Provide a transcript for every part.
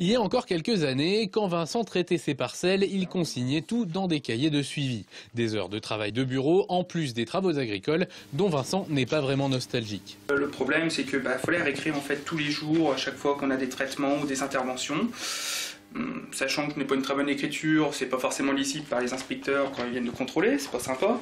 Il y a encore quelques années, quand Vincent traitait ses parcelles, il consignait tout dans des cahiers de suivi. Des heures de travail de bureau, en plus des travaux agricoles, dont Vincent n'est pas vraiment nostalgique. Le problème, c'est qu'il faut les réécrire en fait tous les jours, à chaque fois qu'on a des traitements ou des interventions. Sachant que ce n'est pas une très bonne écriture, c'est pas forcément lisible par les inspecteurs quand ils viennent de contrôler, c'est pas sympa.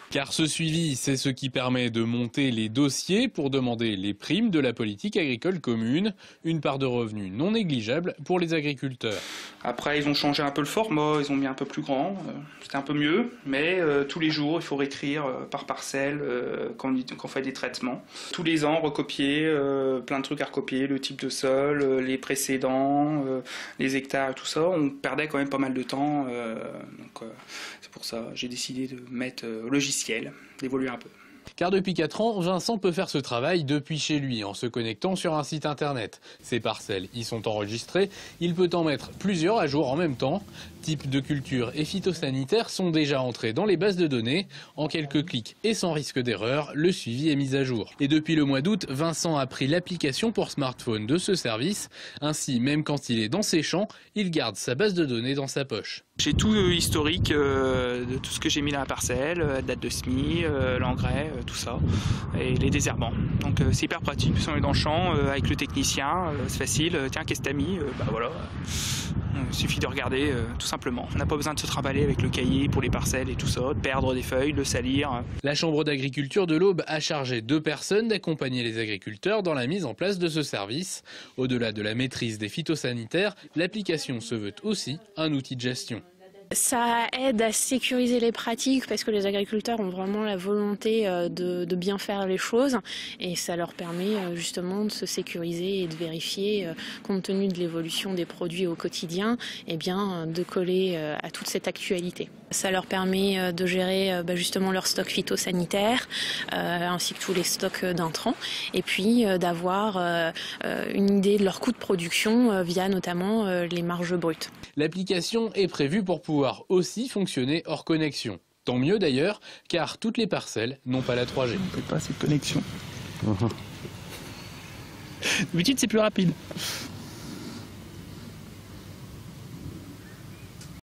Car ce suivi, c'est ce qui permet de monter les dossiers pour demander les primes de la politique agricole commune, une part de revenus non négligeable pour les agriculteurs. Après, ils ont changé un peu le format, ils ont mis un peu plus grand, c'était un peu mieux, mais tous les jours, il faut réécrire par parcelle quand on fait des traitements. Tous les ans, recopier, plein de trucs à recopier, le type de sol, les précédents, les hectares et tout ça. On perdait quand même pas mal de temps, donc c'est pour ça que j'ai décidé de mettre au logiciel, d'évoluer un peu. Car depuis 4 ans, Vincent peut faire ce travail depuis chez lui en se connectant sur un site internet. Ses parcelles y sont enregistrées, il peut en mettre plusieurs à jour en même temps. Types de culture et phytosanitaires sont déjà entrés dans les bases de données. En quelques clics et sans risque d'erreur, le suivi est mis à jour. Et depuis le mois d'août, Vincent a pris l'application pour smartphone de ce service. Ainsi, même quand il est dans ses champs, il garde sa base de données dans sa poche. J'ai tout historique de tout ce que j'ai mis dans la parcelle, date de semis, l'engrais, tout ça, et les désherbants. Donc c'est hyper pratique, on est dans le champ avec le technicien, c'est facile, tiens qu'est-ce que t'as mis, voilà, il suffit de regarder tout simplement. On n'a pas besoin de se trimballer avec le cahier pour les parcelles et tout ça, de perdre des feuilles, de salir. La Chambre d'agriculture de l'Aube a chargé 2 personnes d'accompagner les agriculteurs dans la mise en place de ce service. Au-delà de la maîtrise des phytosanitaires, l'application se veut aussi un outil de gestion. Ça aide à sécuriser les pratiques parce que les agriculteurs ont vraiment la volonté de bien faire les choses et ça leur permet justement de se sécuriser et de vérifier, compte tenu de l'évolution des produits au quotidien, eh bien, de coller à toute cette actualité. Ça leur permet de gérer justement leur stock phytosanitaire ainsi que tous les stocks d'intrants et puis d'avoir une idée de leur coût de production via notamment les marges brutes. L'application est prévue pour pouvoir aussi fonctionner hors connexion. Tant mieux d'ailleurs, car toutes les parcelles n'ont pas la 3G. On ne fait pas cette connexion. D'habitude, c'est plus rapide.